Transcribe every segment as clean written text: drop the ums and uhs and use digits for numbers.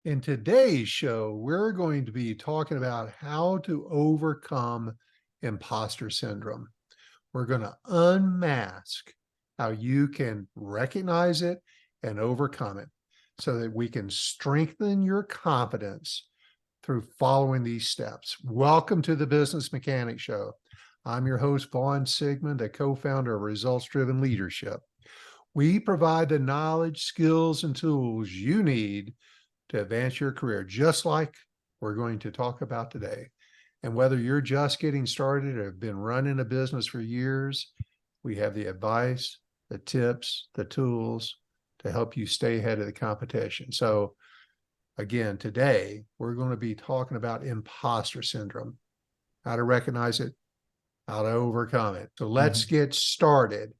In today's show, we're going to be talking about how to overcome imposter syndrome. We're going to unmask how you can recognize it and overcome it so that we can strengthen your confidence through following these steps. Welcome to the Business Mechanic Show. I'm your host, Vaughn Sigmund, a co-founder of Results Driven Leadership. We provide the knowledge, skills, and tools you need to advance your career, just like we're going to talk about today. And whether you're just getting started or have been running a business for years, we have the advice, the tips, the tools to help you stay ahead of the competition. So again, today, we're going to be talking about imposter syndrome, how to recognize it, how to overcome it. So let's get started.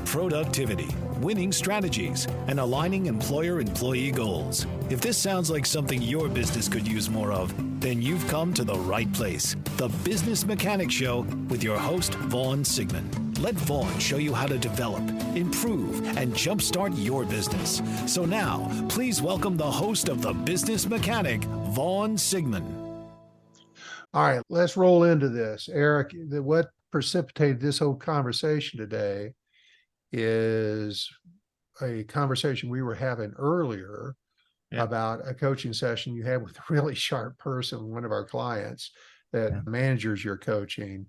Productivity, winning strategies, and aligning employer-employee goals. If this sounds like something your business could use more of, then you've come to the right place. The Business Mechanic Show with your host, Vaughn Sigmund. Let Vaughn show you how to develop, improve, and jumpstart your business. So now, please welcome the host of The Business Mechanic, Vaughn Sigmund. All right, let's roll into this. Eric, what precipitated this whole conversation today is a conversation we were having earlier about a coaching session you had with a really sharp person, one of our clients that managers you're coaching.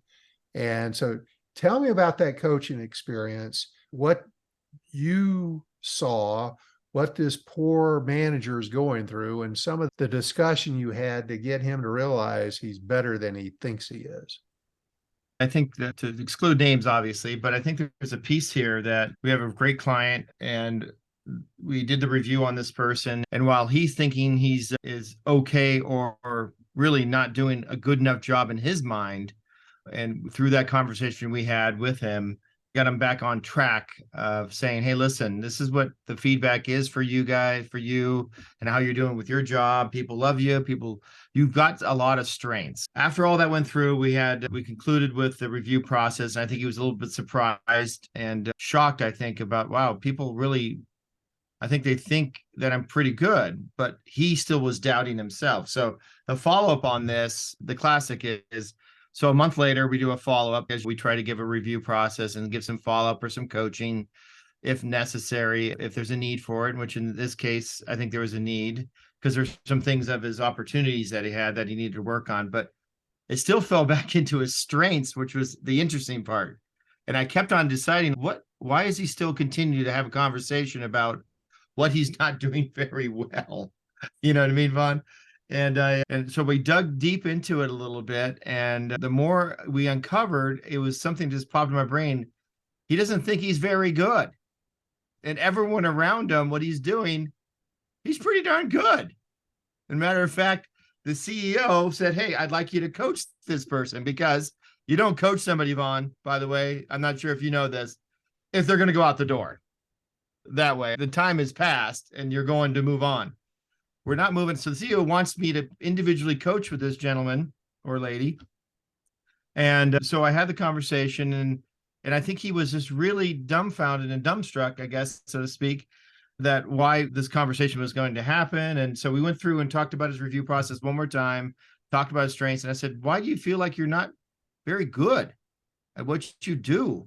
And so tell me about that coaching experience, what you saw, what this poor manager is going through, and some of the discussion you had to get him to realize he's better than he thinks he is. I think that, to exclude names, obviously, but I think there's a piece here that we have a great client and we did the review on this person. And while he's thinking he's is okay or really not doing a good enough job in his mind, and through that conversation we had with him, got him back on track of saying, hey, listen, this is what the feedback is for you guys, for you, and how you're doing with your job. People love you. You've got a lot of strengths. After all that went through, we concluded with the review process. And I think he was a little bit surprised and shocked, I think, about, wow, people really, I think they think that I'm pretty good, but he still was doubting himself. So the follow-up on this, the classic is, so a month later, we do a follow-up as we try to give a review process and give some follow-up or some coaching if necessary, if there's a need for it, which in this case, I think there was a need because there's some things of his opportunities that he had that he needed to work on, but it still fell back into his strengths, which was the interesting part. And I kept on deciding why is he still continue to have a conversation about what he's not doing very well? You know what I mean, Vaughn? And so we dug deep into it a little bit, and the more we uncovered, it was something just popped in my brain. He doesn't think he's very good, and everyone around him, what he's doing, he's pretty darn good. As a matter of fact, the CEO said, "Hey, I'd like you to coach this person because you don't coach somebody, Vaughn. By the way, I'm not sure if you know this, if they're going to go out the door that way. The time has passed, and you're going to move on." We're not moving. So the CEO wants me to individually coach with this gentleman or lady. And so I had the conversation, and I think he was just really dumbfounded and dumbstruck, I guess, so to speak, that why this conversation was going to happen. And so we went through and talked about his review process one more time, talked about his strengths. And I said, why do you feel like you're not very good at what you do?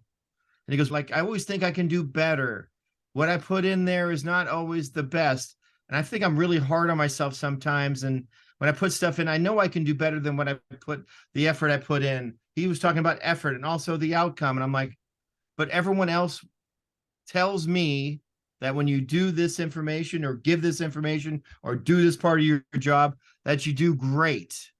And he goes, like, I always think I can do better. What I put in there is not always the best. And I think I'm really hard on myself sometimes. And when I put stuff in, I know I can do better than what the effort I put in. He was talking about effort and also the outcome. And I'm like, but everyone else tells me that when you do this information or give this information or do this part of your job, that you do great.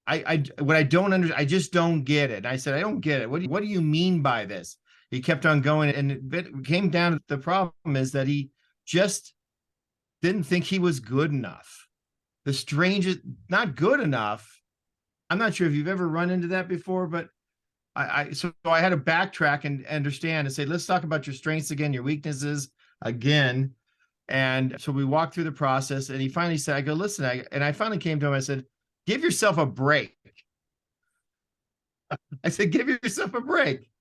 What I don't understand, I just don't get it. And I said, I don't get it. What do you mean by this? He kept on going. And it came down to the problem is that he just didn't think he was good enough. The strangest, not good enough. I'm not sure if you've ever run into that before, but so I had to backtrack and understand and say, let's talk about your strengths again, your weaknesses again. And so we walked through the process, and he finally said, I go, listen, I finally came to him. I said, give yourself a break. I said, give yourself a break.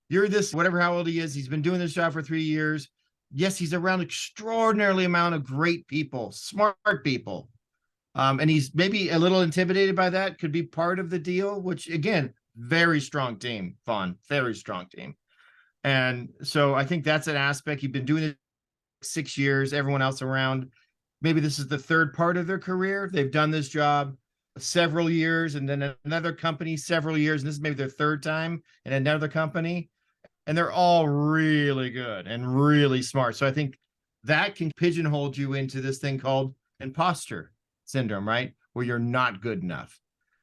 You're this, whatever, how old he is. He's been doing this job for 3 years. yes, he's around extraordinarily amount of great people, smart people. And he's maybe a little intimidated by that, could be part of the deal, which again, very strong team, Vaughn, very strong team. And so I think that's an aspect. You've been doing it 6 years, everyone else around, maybe this is the third part of their career. They've done this job several years, and then another company several years, and this is maybe their third time in another company. And they're all really good and really smart. So I think that can pigeonhole you into this thing called imposter syndrome, right? Where you're not good enough.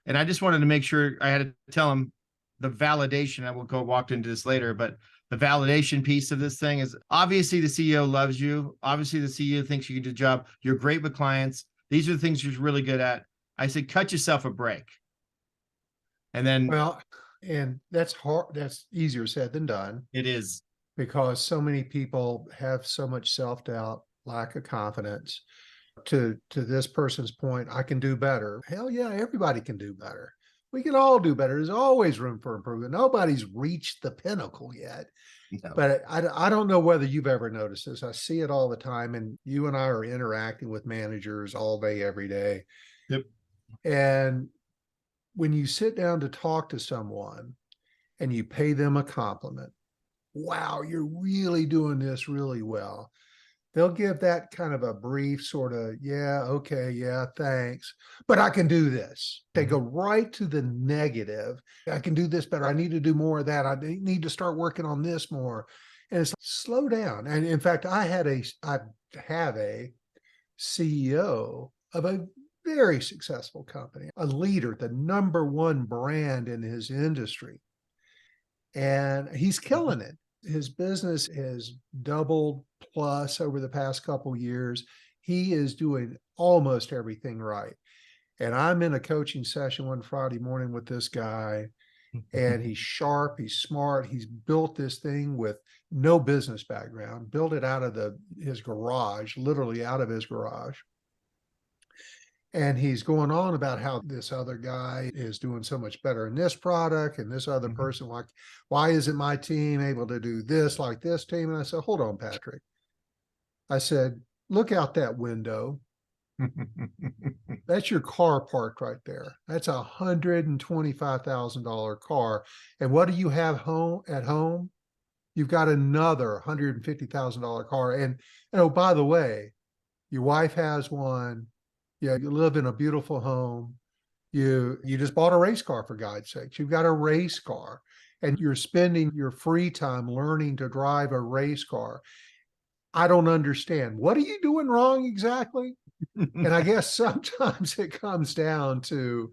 And I just wanted to make sure I had to tell him the validation. I will go walk into this later, but the validation piece of this thing is obviously the CEO loves you. Obviously the CEO thinks you can do the job. You're great with clients. These are the things you're really good at. I said, cut yourself a break. And then Well, and that's hard. That's easier said than done, it is. because so many people have so much self-doubt, lack of confidence. To this person's point, I can do better. Hell yeah, everybody can do better. We can all do better. There's always room for improvement. Nobody's reached the pinnacle yet. No. But I don't know whether you've ever noticed this. I see it all the time, and you and I are interacting with managers all day, every day. Yep. And when you sit down to talk to someone and you pay them a compliment, wow, you're really doing this really well. They'll give that kind of a brief sort of, yeah, okay, yeah, thanks, but I can do this. They go right to the negative. I can do this better. I need to do more of that. I need to start working on this more. And it's like, slow down. And in fact, I have a CEO of a very successful company, a leader, the #1 brand in his industry. And he's killing it. His business has doubled plus over the past couple of years. He is doing almost everything right. And I'm in a coaching session one Friday morning with this guy, and he's sharp, he's smart, he's built this thing with no business background, built it out of his garage, literally out of his garage. And he's going on about how this other guy is doing so much better in this product, and this other person, like, why isn't my team able to do this like this team? And I said, hold on, Patrick. I said, look out that window. That's your car parked right there. That's $125,000 car. And what do you have at home? You've got another $150,000 car. And oh, by the way, your wife has one. Yeah, you live in a beautiful home. You just bought a race car, for God's sakes. You've got a race car, and you're spending your free time learning to drive a race car. I don't understand. What are you doing wrong exactly? And I guess sometimes it comes down to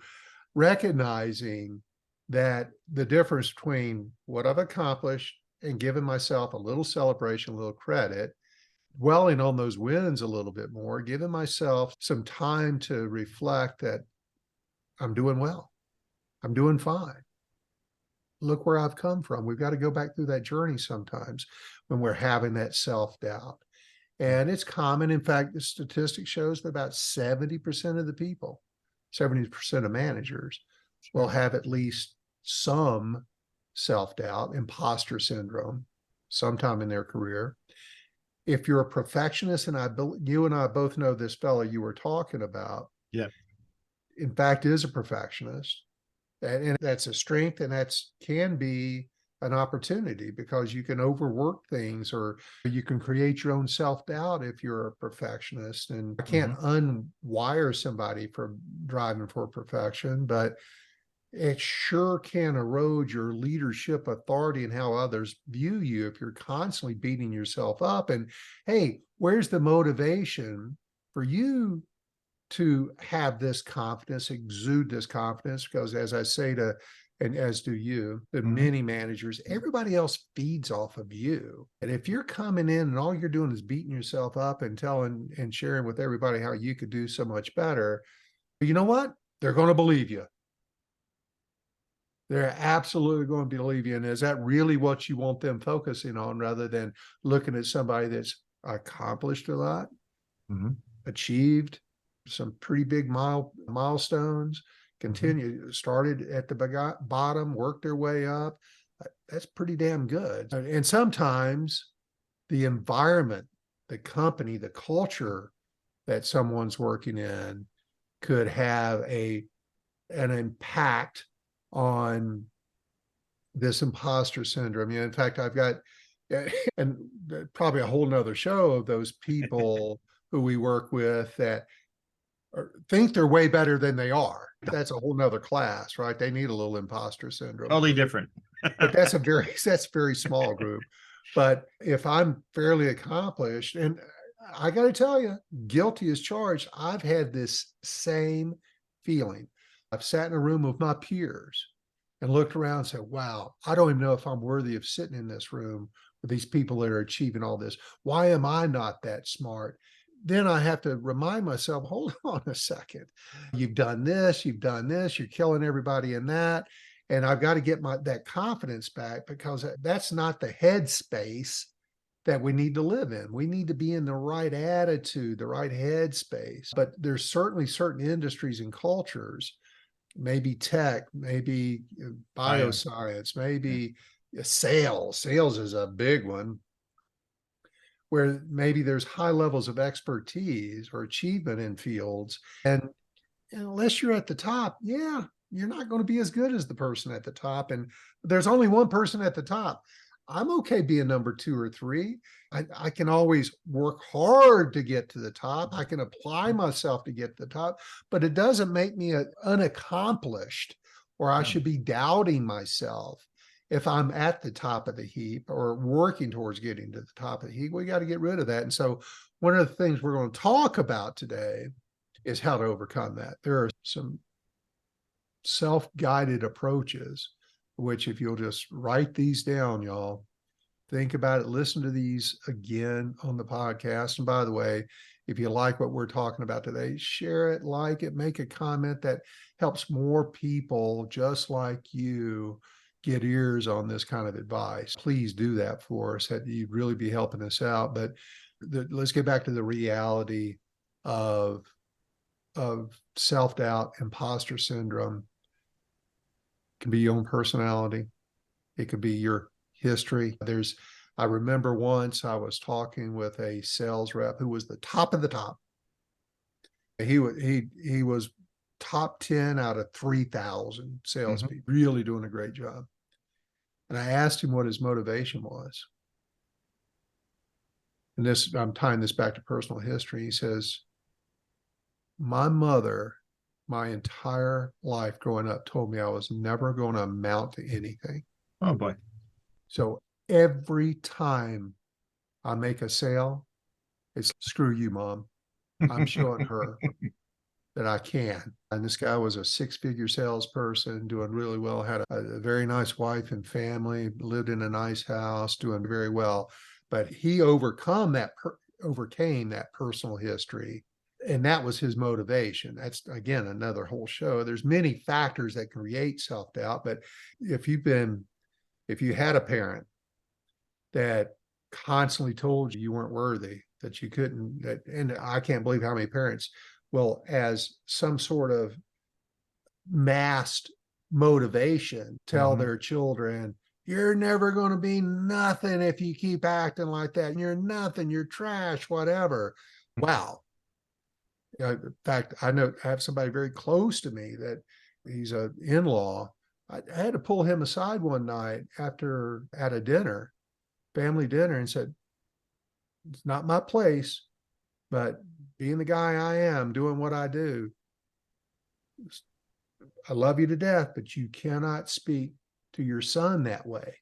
recognizing that the difference between what I've accomplished and giving myself a little celebration, a little credit, dwelling on those wins a little bit more, giving myself some time to reflect that I'm doing well. I'm doing fine. Look where I've come from. We've got to go back through that journey sometimes when we're having that self-doubt. And it's common. In fact, the statistic shows that about 70% of the people, 70% of managers will have at least some self-doubt, imposter syndrome, sometime in their career. If you're a perfectionist, and you and I both know this fellow you were talking about, yeah, in fact, is a perfectionist, and that's a strength, and can be an opportunity, because you can overwork things, or you can create your own self-doubt if you're a perfectionist. And I can't unwire somebody from driving for perfection, but it sure can erode your leadership authority and how others view you if you're constantly beating yourself up. And hey, where's the motivation for you to have this confidence, exude this confidence? Because as I say to, and as do you, the many managers, everybody else feeds off of you. And if you're coming in and all you're doing is beating yourself up and telling and sharing with everybody how you could do so much better, you know what? They're going to believe you. They're absolutely going to believe you. And is that really what you want them focusing on, rather than looking at somebody that's accomplished a lot, achieved some pretty big milestones, started at the bottom, worked their way up? That's pretty damn good. And sometimes the environment, the company, the culture that someone's working in could have an impact on this imposter syndrome. In fact, I've got, and probably a whole nother show of those people who we work with that think they're way better than they are. That's a whole nother class, right? They need a little imposter syndrome. Totally different. But that's very small group. But if I'm fairly accomplished, and I got to tell you, guilty as charged, I've had this same feeling. I've sat in a room with my peers and looked around and said, wow, I don't even know if I'm worthy of sitting in this room with these people that are achieving all this. Why am I not that smart? Then I have to remind myself, hold on a second. You've done this, you're killing everybody in that. And I've got to get that confidence back, because that's not the headspace that we need to live in. We need to be in the right attitude, the right headspace. But there's certainly certain industries and cultures, maybe tech, maybe bioscience, maybe sales. Sales is a big one, where maybe there's high levels of expertise or achievement in fields. And unless you're at the top, you're not going to be as good as the person at the top. And there's only one person at the top. I'm okay being number 2 or 3. I can always work hard to get to the top. I can apply myself to get to the top, but it doesn't make me unaccomplished, or I should be doubting myself if I'm at the top of the heap or working towards getting to the top of the heap. We got to get rid of that. And so one of the things we're going to talk about today is how to overcome that. There are some self-guided approaches, which if you'll just write these down, y'all, think about it, listen to these again on the podcast. And by the way, if you like what we're talking about today, share it, like it, make a comment that helps more people just like you get ears on this kind of advice. Please do that for us. You'd really be helping us out. But let's get back to the reality of self-doubt, imposter syndrome. It can be your own personality. It could be your history. I remember once I was talking with a sales rep who was the top of the top. He was top 10 out of 3,000 salespeople, really doing a great job. And I asked him what his motivation was. And I'm tying this back to personal history. He says, my mother, my entire life growing up, told me I was never going to amount to anything. Oh boy. So every time I make a sale, it's screw you, Mom. I'm showing her that I can. And this guy was a 6-figure salesperson, doing really well, had a very nice wife and family, lived in a nice house, doing very well. But he overcame that personal history. And that was his motivation. That's, again, another whole show. There's many factors that create self-doubt. But if you had a parent that constantly told you weren't worthy, that you couldn't, and I can't believe how many parents will, as some sort of masked motivation, tell their children, you're never going to be nothing if you keep acting like that. You're nothing, you're trash, whatever. Wow. In fact, I have somebody very close to me that he's an in-law. I had to pull him aside one night at a dinner, family dinner, and said, it's not my place, but being the guy I am, doing what I do, I love you to death, but you cannot speak to your son that way.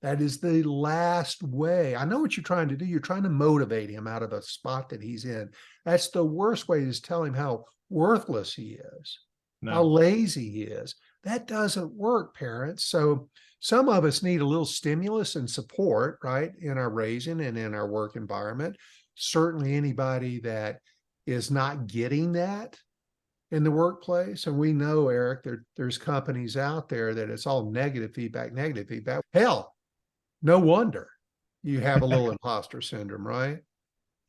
That is the last way. I know what you're trying to do. You're trying to motivate him out of a spot that he's in. That's the worst way, is tell him how worthless he is, how lazy he is. That doesn't work, parents. So some of us need a little stimulus and support, right, in our raising and in our work environment. Certainly anybody that is not getting that in the workplace. And we know, Eric, there's companies out there that it's all negative feedback. Hell, no wonder you have a little imposter syndrome, right?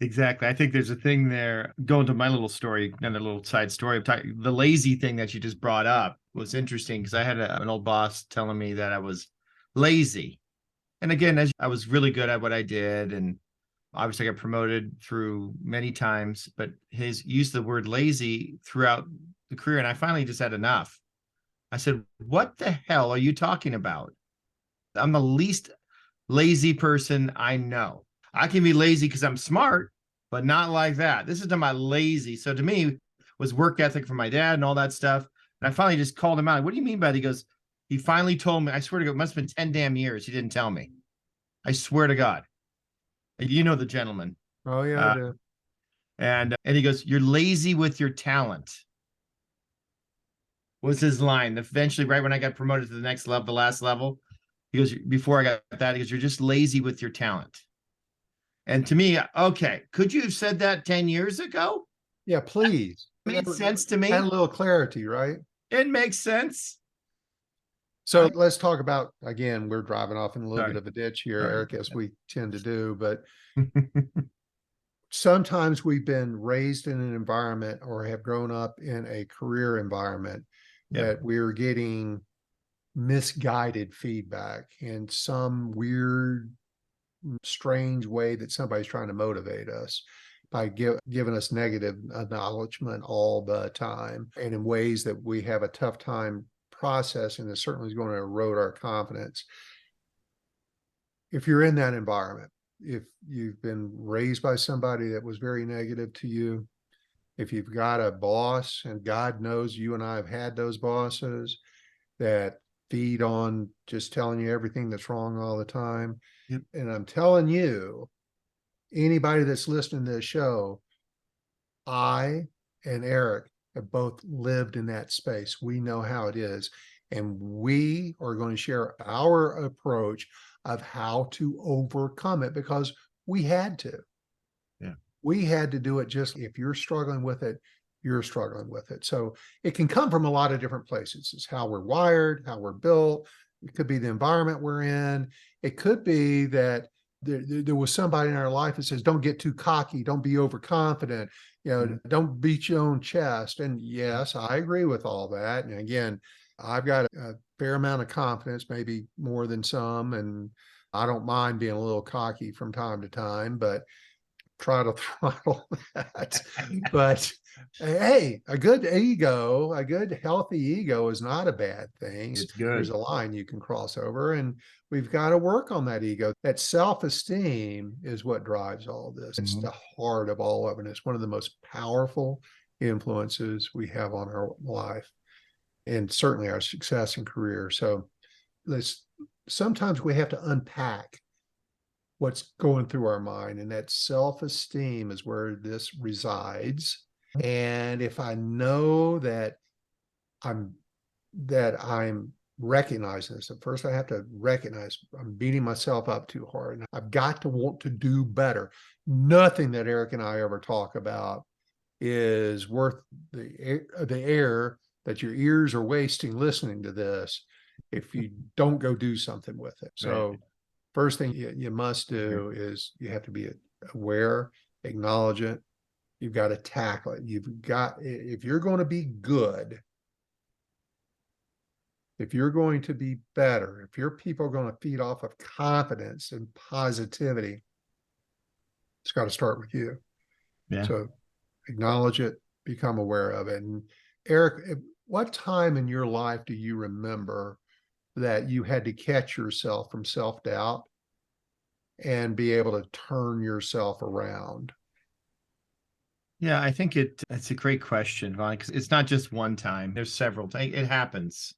Exactly. I think there's a thing there, going to my little story and a little side story of the lazy thing that you just brought up was interesting, because I had an old boss telling me that I was lazy. And again, as I was really good at what I did, and Obviously, I got promoted through many times, but his use of the word lazy throughout the career. And I finally just had enough. I said, what the hell are you talking about? I'm the least lazy person I know. I can be lazy because I'm smart, but not like that. This is to my lazy. So to me, was work ethic from my dad and all that stuff. And I finally just called him out. What do you mean by that? He goes, he finally told me, I swear to God, it must have been 10 damn years. He didn't tell me. I swear to God. You know the gentleman. Oh yeah, I Uh, do. and he goes, you're lazy with your talent. Was his line. Eventually, right when I got promoted to the next level, the last level, he goes, before I got that, he goes, you're just lazy with your talent. And to me, okay, could you have said that 10 years ago? Yeah, please. It made sense to Add a me. little clarity, right? It makes sense. So let's talk about, again, we're driving off in a little bit Sorry. of a ditch here, Sorry. Eric, as we tend to do, but sometimes we've been raised in an environment or have grown up in a career environment Yep. that we're getting misguided feedback in some weird, strange way that somebody's trying to motivate us by giving us negative acknowledgement all the time and in ways that we have a tough time processing. That certainly is going to erode our confidence. If you're in that environment, if you've been raised by somebody that was very negative to you, if you've got a boss, and God knows you and I have had those bosses that feed on just telling you everything that's wrong all the time. Yep. And I'm telling you, anybody that's listening to this show, I and Eric have both lived in that space. We know how it is. And we are going to share our approach of how to overcome it because we had to. Yeah. We had to do it. Just if you're struggling with it, you're struggling with it. So it can come from a lot of different places. It's how we're wired, how we're built. It could be the environment we're in. It could be that there was somebody in our life that says, don't get too cocky, don't be overconfident, don't beat your own chest. And yes, I agree with all that. And again, I've got a fair amount of confidence, maybe more than some, and I don't mind being a little cocky from time to time, but try to throttle that. But hey, a good ego, a good healthy ego is not a bad thing. It's good. There's a line you can cross over, and we've got to work on that ego. That self-esteem is what drives all this. It's the heart of all of it. It's one of the most powerful influences we have on our life and certainly our success and career. So sometimes we have to unpack what's going through our mind, and that self-esteem is where this resides. And if I know that I'm recognizing this, at first I have to recognize I'm beating myself up too hard, and I've got to want to do better. Nothing that Eric and I ever talk about is worth the air that your ears are wasting listening to this if you don't go do something with it. So first thing you must do is you have to be aware, acknowledge it. You've got to tackle it. If you're going to be good, if you're going to be better, if your people are going to feed off of confidence and positivity, it's got to start with you. Yeah. So acknowledge it, become aware of it. And Eric, what time in your life do you remember that you had to catch yourself from self-doubt and be able to turn yourself around? Yeah, I think it's a great question, Vaughn, because it's not just one time. There's several times. It happens.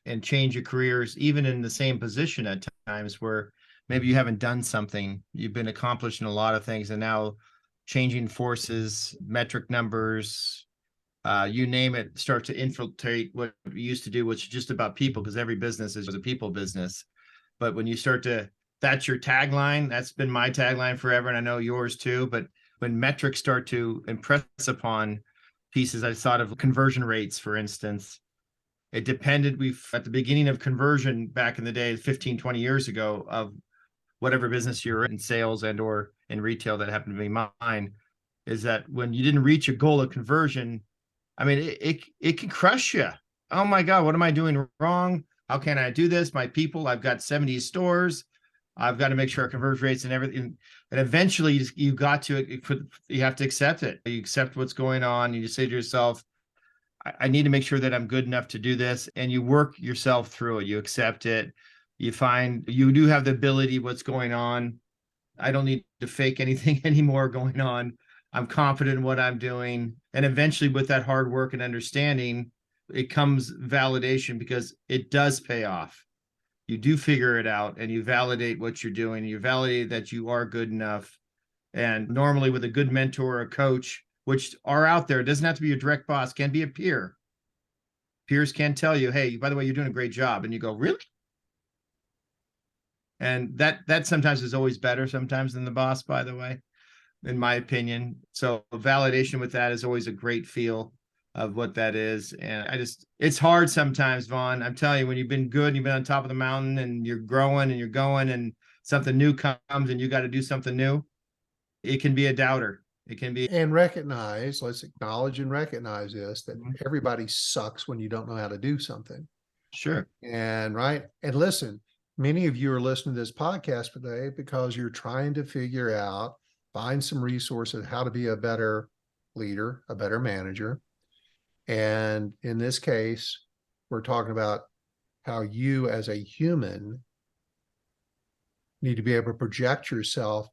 And change your careers, even in the same position at times where maybe you haven't done something. You've been accomplishing a lot of things, and now changing forces, metric numbers, you name it, start to infiltrate what we used to do, which is just about people, because every business is a people business. But when you start to, that's your tagline. That's been my tagline forever, and I know yours too. But when metrics start to impress upon pieces, I thought of conversion rates, for instance. It depended, at the beginning of conversion back in the day, 15, 20 years ago, of whatever business you're in, sales and or in retail, that happened to be mine, is that when you didn't reach a goal of conversion, I mean, it can crush you. Oh my God, what am I doing wrong? How can I do this? My people, I've got 70 stores. I've got to make sure our conversion rates and everything. And eventually you have to accept it. You accept what's going on. You say to yourself, I need to make sure that I'm good enough to do this. And you work yourself through it. You accept it. You find you do have the ability, what's going on. I don't need to fake anything anymore going on. I'm confident in what I'm doing. And eventually with that hard work and understanding, it comes validation, because it does pay off. You do figure it out and you validate what you're doing. You validate that you are good enough. And normally with a good mentor or a coach, which are out there, it doesn't have to be your direct boss, can be a peer. Peers can tell you, hey, by the way, you're doing a great job. And you go, really? And that sometimes is always better sometimes than the boss, by the way, in my opinion. So validation with that is always a great feel of what that is. And it's hard sometimes, Vaughn. I'm telling you, when you've been good and you've been on top of the mountain and you're growing and you're going and something new comes and you got to do something new, it can be a doubter. It can be. And let's acknowledge and recognize this, that everybody sucks when you don't know how to do something. Sure. And listen, many of you are listening to this podcast today because you're trying to find some resources, how to be a better leader, a better manager. And in this case, we're talking about how you as a human need to be able to project yourself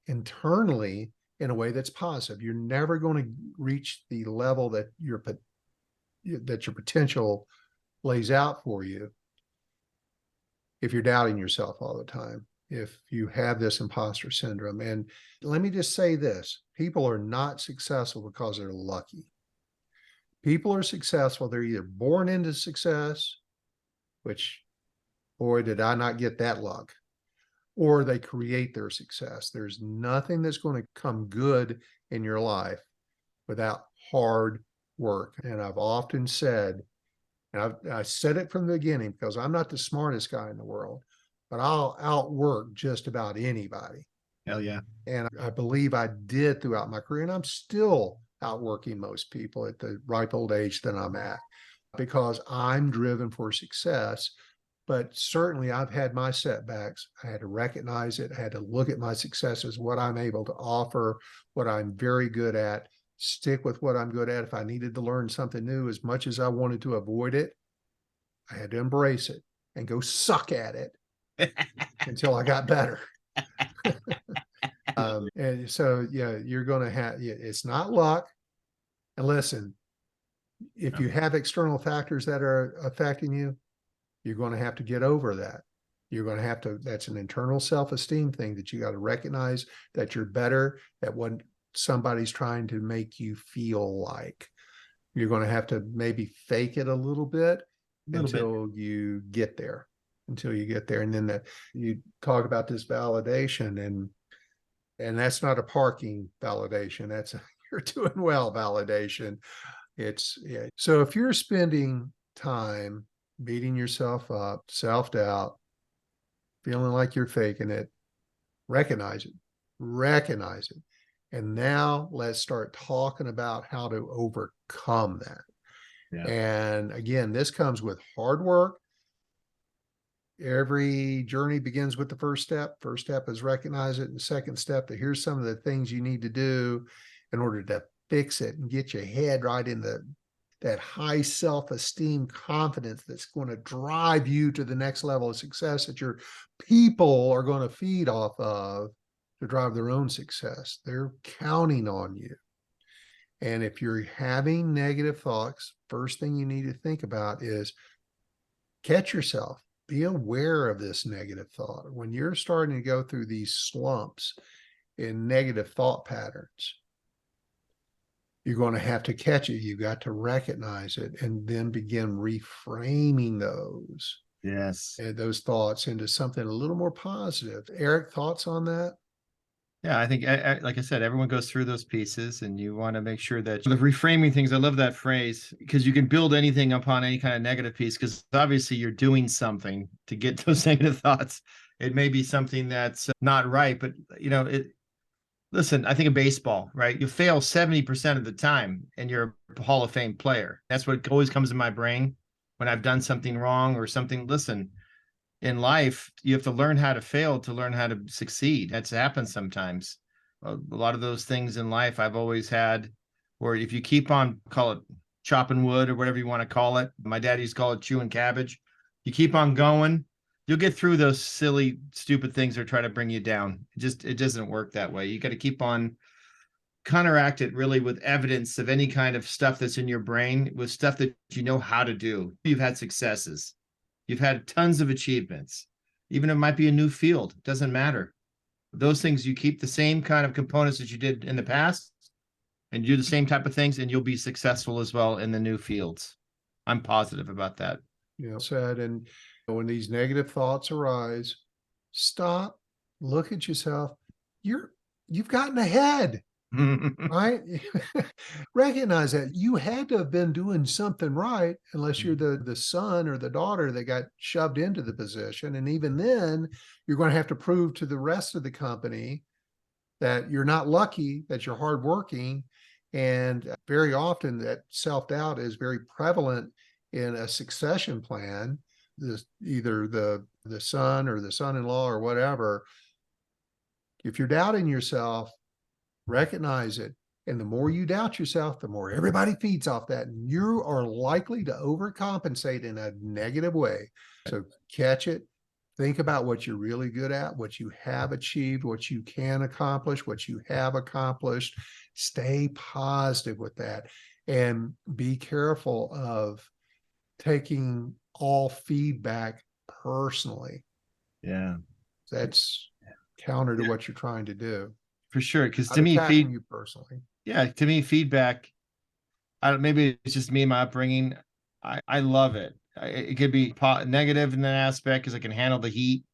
internally in a way that's positive. You're never going to reach the level that your potential lays out for you if you're doubting yourself all the time, if you have this imposter syndrome. And let me just say this, people are not successful because they're lucky. People are successful. They're either born into success, which, boy, did I not get that luck, or they create their success. There's nothing that's going to come good in your life without hard work. And I've often said, and I said it from the beginning, because I'm not the smartest guy in the world, but I'll outwork just about anybody. Hell yeah. And I believe I did throughout my career, and I'm still outworking most people at the ripe old age that I'm at, because I'm driven for success. But certainly I've had my setbacks. I had to recognize it. I had to look at my successes, what I'm able to offer, what I'm very good at, stick with what I'm good at. If I needed to learn something new, as much as I wanted to avoid it, I had to embrace it and go suck at it until I got better. And so, yeah, you're going to have, it's not luck. And listen, if you have external factors that are affecting you, you're going to have to get over that. You're going to have to, that's an internal self-esteem thing that you got to recognize that you're better at what somebody's trying to make you feel like. You're going to have to maybe fake it a little bit until you get there. And then you talk about this validation, and that's not a parking validation. That's you're doing well validation. So if you're spending time beating yourself up, self-doubt, feeling like you're faking it, recognize it. And now let's start talking about how to overcome that. Yeah. And again, this comes with hard work. Every journey begins with the first step. First step is recognize it. And the second step, here's some of the things you need to do in order to fix it and get your head right in that high self-esteem confidence that's going to drive you to the next level of success that your people are going to feed off of to drive their own success. They're counting on you. And if you're having negative thoughts, first thing you need to think about is catch yourself. Be aware of this negative thought. When you're starting to go through these slumps in negative thought patterns, you're going to have to catch it. You've got to recognize it and then begin reframing those thoughts into something a little more positive. Eric, thoughts on that? Yeah, I think, like I said, everyone goes through those pieces, and you want to make sure that the reframing things, I love that phrase, because you can build anything upon any kind of negative piece, because obviously you're doing something to get those negative thoughts. It may be something that's not right, but listen, I think of baseball, right? You fail 70% of the time and you're a Hall of Fame player. That's what always comes in my brain when I've done something wrong or something. Listen, in life, you have to learn how to fail to learn how to succeed. That's happens sometimes. A lot of those things in life I've always had, where if you keep on, call it chopping wood or whatever you want to call it. My dad used to call it chewing cabbage. You keep on going, you'll get through those silly, stupid things that try to bring you down. It doesn't work that way. You got to keep on counteract it really with evidence of any kind of stuff that's in your brain, with stuff that you know how to do. You've had successes. You've had tons of achievements. Even if it might be a new field, it doesn't matter. Those things, you keep the same kind of components that you did in the past and you do the same type of things, and you'll be successful as well in the new fields. I'm positive about that. Said, and when these negative thoughts arise, stop, look at yourself. You've gotten ahead. Right? Recognize that you had to have been doing something right, unless you're the son or the daughter that got shoved into the position. And even then, you're going to have to prove to the rest of the company that you're not lucky, that you're hardworking. And very often that self-doubt is very prevalent in a succession plan. Either the son or the son-in-law or whatever. If you're doubting yourself, recognize it. And the more you doubt yourself, the more everybody feeds off that. And you are likely to overcompensate in a negative way. So catch it. Think about what you're really good at, what you have achieved, what you can accomplish, what you have accomplished. Stay positive with that. And be careful of taking all feedback personally. Yeah. That's counter to what you're trying to do. For sure. Because to I'm me, attacking you personally. Yeah, to me, feedback, maybe it's just me and my upbringing. I love it. It could be negative in that aspect because I can handle the heat.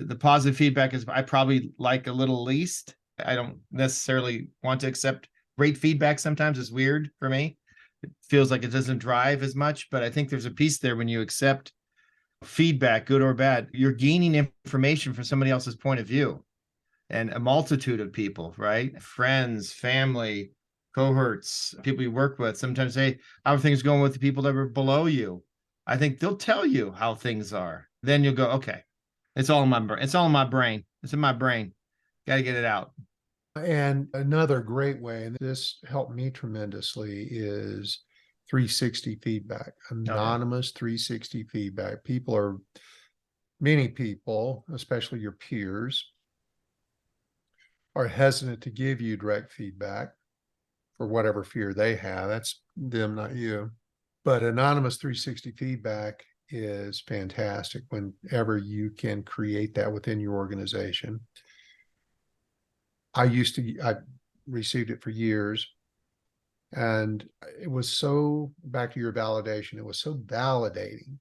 The positive feedback is I probably like a little least. I don't necessarily want to accept great feedback. Sometimes it's weird for me. It feels like it doesn't drive as much, but I think there's a piece there when you accept feedback, good or bad. You're gaining information from somebody else's point of view, and a multitude of people, right? Friends, family, cohorts, people you work with. Sometimes, hey, how are things going with the people that were below you? I think they'll tell you how things are. Then you'll go, okay, it's all in my brain. It's all in my brain. It's in my brain. Got to get it out. And another great way, and this helped me tremendously, is 360 feedback, anonymous 360 feedback. Many people, especially your peers, are hesitant to give you direct feedback for whatever fear they have. That's them, not you. But anonymous 360 feedback is fantastic whenever you can create that within your organization. I received it for years, and it was so, back to your validation, it was so validating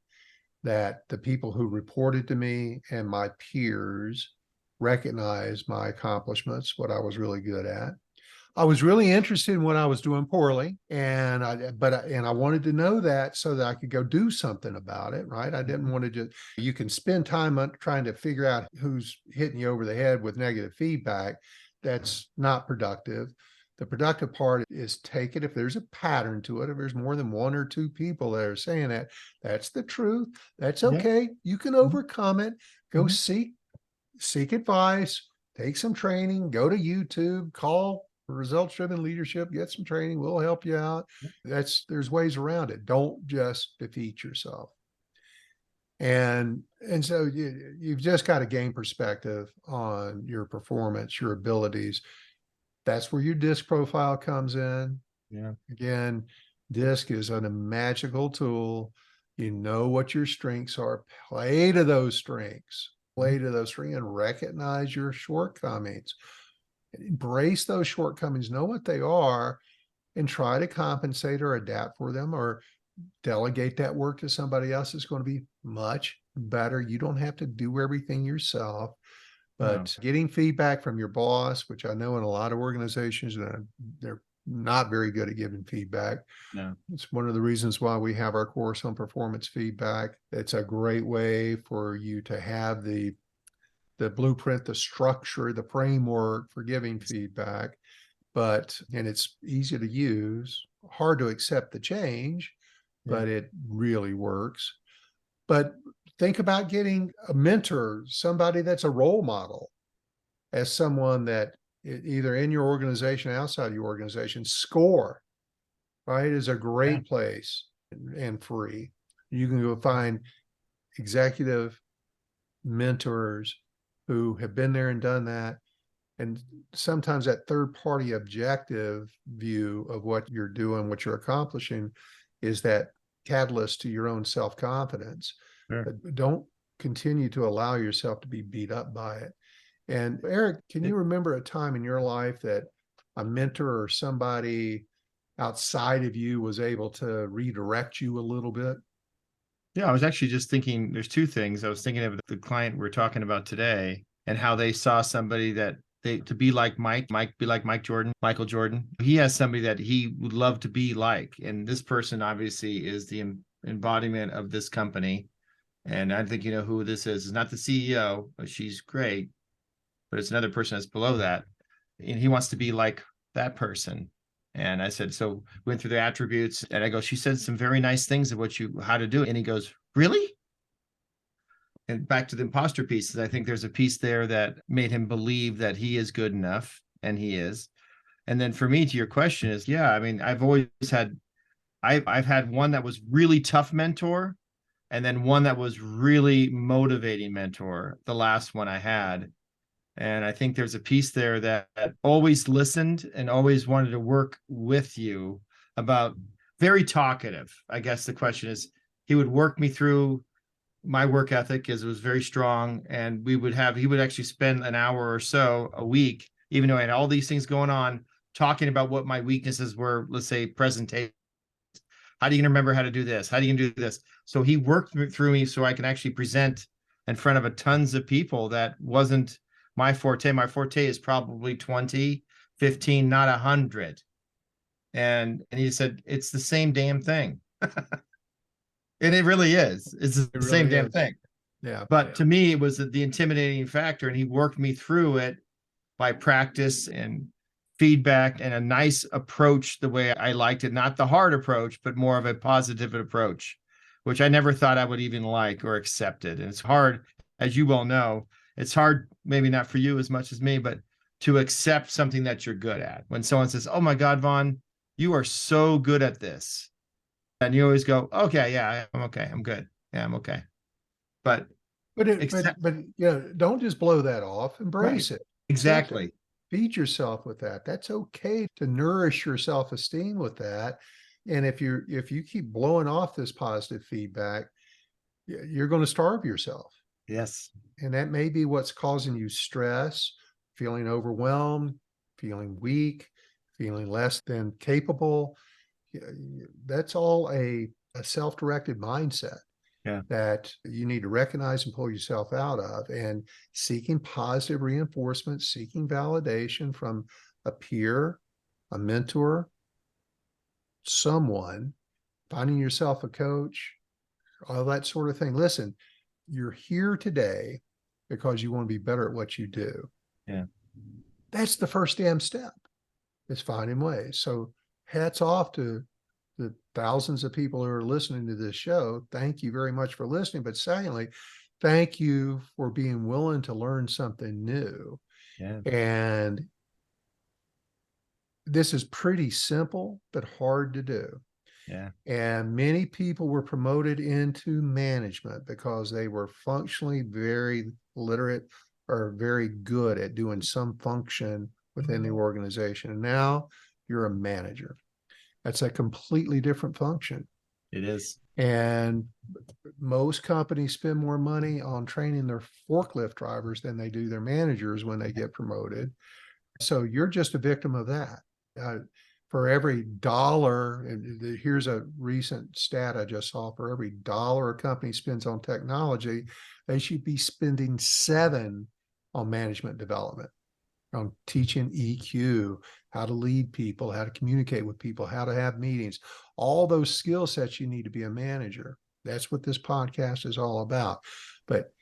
that the people who reported to me and my peers recognized my accomplishments, what I was really good at. I was really interested in what I was doing poorly, and I wanted to know that so that I could go do something about it, right? I didn't want to just, you can spend time on trying to figure out who's hitting you over the head with negative feedback. That's not productive. The productive part is take it. If there's a pattern to it, if there's more than one or two people that are saying that, that's the truth. That's okay. You can overcome it. Go seek advice, take some training, go to YouTube, call results-driven leadership, get some training. We'll help you out. There's ways around it. Don't just defeat yourself. And so you've just got to gain perspective on your performance, your abilities. That's where your DISC profile comes in. Yeah. Again, DISC is a magical tool. You know what your strengths are. Play to those strengths. And recognize your shortcomings. Embrace those shortcomings, know what they are, and try to compensate or adapt for them, or delegate that work to somebody else. It's going to be much better. You don't have to do everything yourself, but getting feedback from your boss, which I know in a lot of organizations, they're not very good at giving feedback. No. It's one of the reasons why we have our course on performance feedback. It's a great way for you to have the blueprint, the structure, the framework for giving feedback. And it's easy to use, hard to accept the change, but it really works. But think about getting a mentor, somebody that's a role model, as someone that either in your organization, outside your organization. Score, right, is a great place and free. You can go find executive mentors who have been there and done that. And sometimes that third party objective view of what you're doing, what you're accomplishing, is that catalyst to your own self-confidence. Sure. But don't continue to allow yourself to be beat up by it. And Eric, can you remember a time in your life that a mentor or somebody outside of you was able to redirect you a little bit? Yeah, I was actually just thinking there's two things. I was thinking of the client we're talking about today and how they saw somebody that to be like Michael Jordan. He has somebody that he would love to be like. And this person obviously is the embodiment of this company. And I think you know who this is. It's not the CEO, but she's great. But it's another person that's below that. And he wants to be like that person. And I said, so we went through the attributes and I go, she said some very nice things of how to do it. And he goes, really? And back to the imposter pieces, I think there's a piece there that made him believe that he is good enough, and he is. And then for me, to your question is, yeah, I mean, I've had one that was really tough mentor, and then one that was really motivating mentor, the last one I had. And I think there's a piece there that always listened and always wanted to work with you about very talkative. I guess the question is, he would work me through my work ethic as it was very strong. And he would actually spend an hour or so a week, even though I had all these things going on, talking about what my weaknesses were, let's say presentation. How do you remember how to do this? How do you do this? So he worked through me so I can actually present in front of tons of people. That wasn't my forte. My forte is probably 20, 15, not 100. And he said, it's the same damn thing. And it really is. It's the same damn thing. Yeah. But to me, it was the intimidating factor. And he worked me through it by practice and feedback and a nice approach, the way I liked it. Not the hard approach, but more of a positive approach, which I never thought I would even like or accept it. And it's hard, as you well know, it's hard, maybe not for you as much as me, but to accept something that you're good at. When someone says, oh my God, Vaughn, you are so good at this. And you always go, okay, yeah, I'm okay. I'm good. Yeah, I'm okay. But you know, don't just blow that off. Embrace it. Exactly. Feed yourself with that. That's okay to nourish your self-esteem with that. And if you keep blowing off this positive feedback, you're going to starve yourself. Yes. And that may be what's causing you stress, feeling overwhelmed, feeling weak, feeling less than capable. That's all a self-directed mindset that you need to recognize and pull yourself out of. And seeking positive reinforcement, seeking validation from a peer, a mentor, someone, finding yourself a coach, all that sort of thing. Listen, you're here today because you want to be better at what you do. Yeah. That's the first damn step, is finding ways. So hats off to the thousands of people who are listening to this show. Thank you very much for listening. But secondly, thank you for being willing to learn something new. Yeah. And this is pretty simple, but hard to do. Yeah. And many people were promoted into management because they were functionally very literate or very good at doing some function within the organization. And now you're a manager. That's a completely different function. It is. And most companies spend more money on training their forklift drivers than they do their managers when they get promoted. So you're just a victim of that. For every dollar, and here's a recent stat I just saw, for every dollar a company spends on technology, they should be spending 7 on management development, on teaching EQ, how to lead people, how to communicate with people, how to have meetings, all those skill sets you need to be a manager. That's what this podcast is all about. But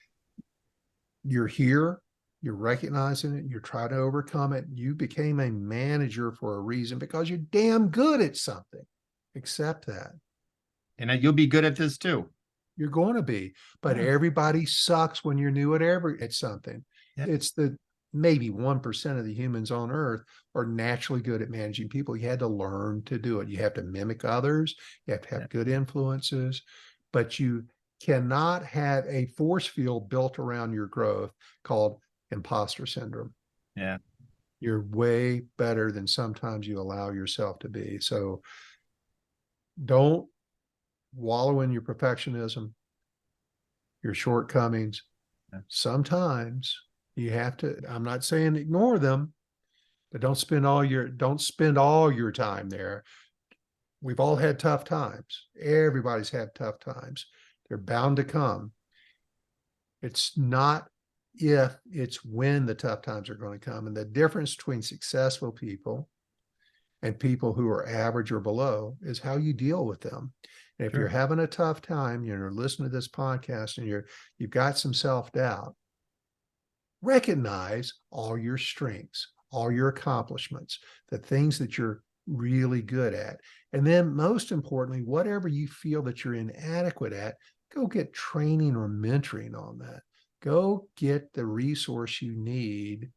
you're here, you're recognizing it, you're trying to overcome it. You became a manager for a reason, because you're damn good at something. Accept that. And you'll be good at this too. You're going to be, but Yeah. everybody sucks when you're new at something. Yeah. It's the maybe 1% of the humans on earth are naturally good at managing people. You had to learn to do it. You have to mimic others. You have to have Yeah. good influences, but you cannot have a force field built around your growth called imposter syndrome. Yeah. You're way better than sometimes you allow yourself to be. So don't wallow in your perfectionism, your shortcomings. Yeah. Sometimes you have to, I'm not saying ignore them, but don't spend all your time there. We've all had tough times. Everybody's had tough times. They're bound to come. It's not if, it's when the tough times are going to come. And the difference between successful people and people who are average or below is how you deal with them. And if Sure. you're having a tough time, you're listening to this podcast and you've got some self-doubt, recognize all your strengths, all your accomplishments, the things that you're really good at. And then most importantly, whatever you feel that you're inadequate at, go get training or mentoring on that. Go get the resource you need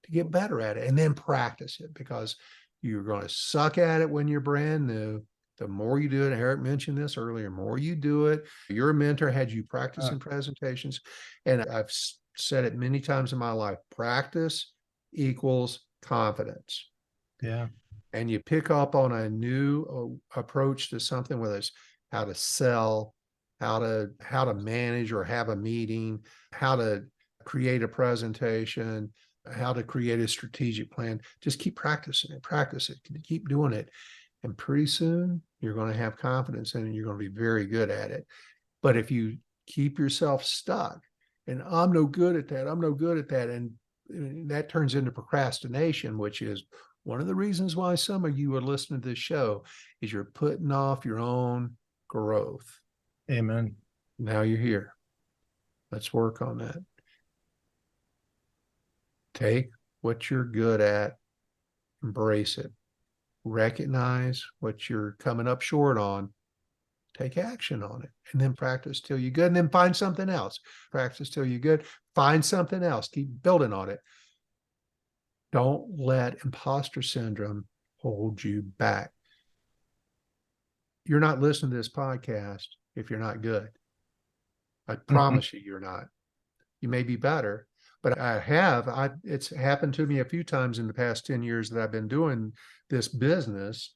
to get better at it, and then practice it, because you're going to suck at it when you're brand new. The more you do it, Eric mentioned this earlier, the more you do it, your mentor had you practicing presentations. And I've said it many times in my life, practice equals confidence. Yeah. And you pick up on a new approach to something, whether it's how to sell, how to manage or have a meeting, how to create a presentation, how to create a strategic plan. Just keep practicing it, keep doing it. And pretty soon you're going to have confidence in it. You're going to be very good at it. But if you keep yourself stuck and I'm no good at that, I'm no good at that, and that turns into procrastination, which is one of the reasons why some of you are listening to this show, is you're putting off your own growth. Amen. Now you're here. Let's work on that. Take what you're good at, embrace it, recognize what you're coming up short on, take action on it, and then practice till you're good, and then find something else. Practice till you're good, find something else, keep building on it. Don't let imposter syndrome hold you back. You're not listening to this podcast if you're not good. I promise you, you're not. You may be better, but it's happened to me a few times in the past 10 years that I've been doing this business.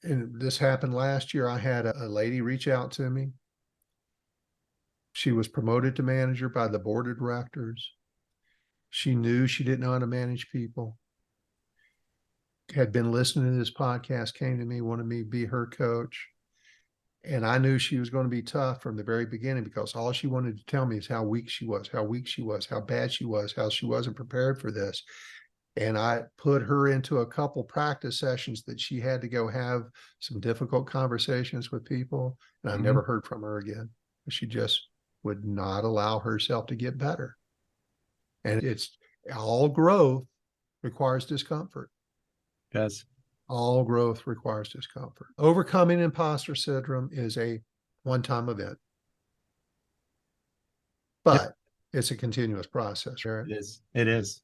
And this happened last year. I had a lady reach out to me. She was promoted to manager by the board of directors. She knew she didn't know how to manage people. Had been listening to this podcast, came to me, wanted me to be her coach. And I knew she was going to be tough from the very beginning, because all she wanted to tell me is how weak she was, how bad she was, how she wasn't prepared for this. And I put her into a couple practice sessions that she had to go have some difficult conversations with people. And I never heard from her again. She just would not allow herself to get better. And it's all growth requires discomfort. Yes. All growth requires discomfort. Overcoming imposter syndrome is a one-time event, but it's a continuous process, right? It is. It is.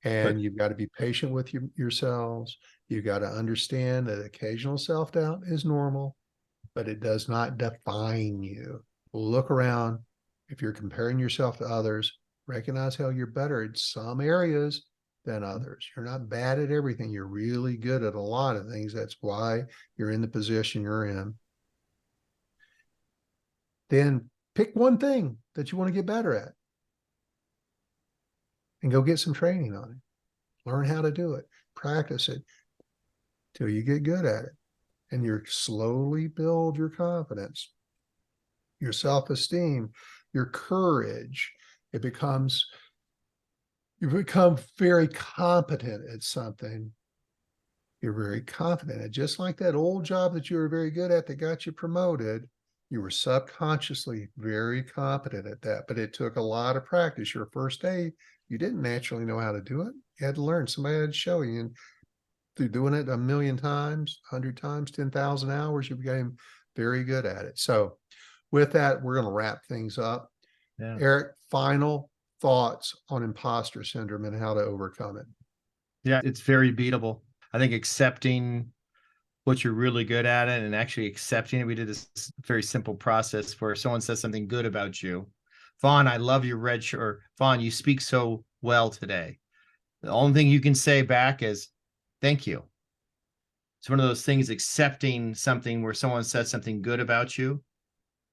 And you've got to be patient with yourselves. You've got to understand that occasional self-doubt is normal, but it does not define you. Look around. If you're comparing yourself to others, recognize how you're better in some areas than others. You're not bad at everything. You're really good at a lot of things. That's why you're in the position you're in. Then pick one thing that you want to get better at and go get some training on it. Learn how to do it. Practice it till you get good at it. And you slowly build your confidence, your self-esteem, your courage. You become very competent at something. You're very confident at, just like that old job that you were very good at that got you promoted. You were subconsciously very competent at that, but it took a lot of practice. Your first day, you didn't naturally know how to do it. You had to learn. Somebody had to show you. And through doing it 1,000,000 times, 100 times, 10,000 hours, you became very good at it. So with that, we're going to wrap things up. Yeah. Eric, final thoughts on imposter syndrome and how to overcome it. Yeah, it's very beatable. I think accepting what you're really good at it and actually accepting it. We did this very simple process where someone says something good about you. Vaughn, I love your red shirt. Or, Vaughn, you speak so well today. The only thing you can say back is thank you. It's one of those things, accepting something where someone says something good about you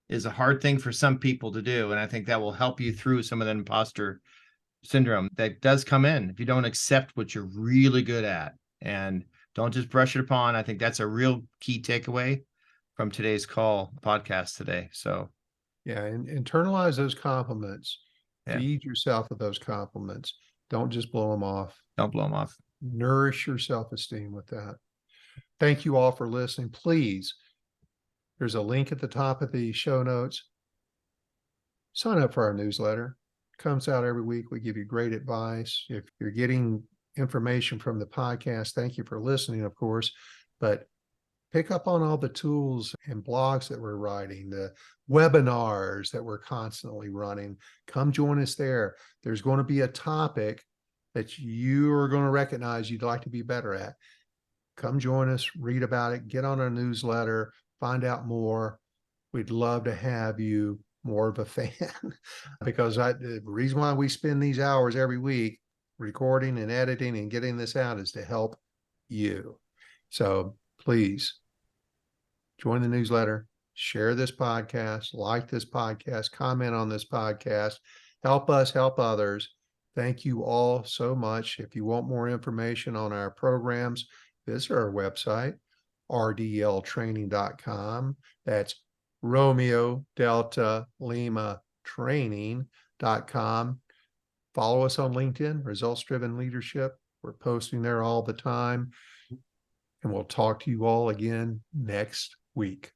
is a hard thing for some people to do. And I think that will help you through some of the imposter syndrome that does come in if you don't accept what you're really good at and don't just brush it upon. I think that's a real key takeaway from today's podcast today. So yeah, and internalize those compliments. yeah, Feed yourself with those compliments. Don't just blow them off. don't blow them off. Nourish your self-esteem with that. Thank you all for listening. Please, there's a link at the top of the show notes. Sign up for our newsletter. It comes out every week. We give you great advice. If you're getting information from the podcast, thank you for listening, of course, but pick up on all the tools and blogs that we're writing, the webinars that we're constantly running. Come join us there. There's going to be a topic that you are going to recognize you'd like to be better at. Come join us, read about it, get on our newsletter, find out more. We'd love to have you more of a fan because the reason why we spend these hours every week recording and editing and getting this out is to help you. So please join the newsletter, share this podcast, like this podcast, comment on this podcast, help us help others. Thank you all so much. If you want more information on our programs, visit our website, rdltraining.com. That's Romeo Delta Lima Training.com. Follow us on LinkedIn, Results Driven Leadership. We're posting there all the time. And we'll talk to you all again next week.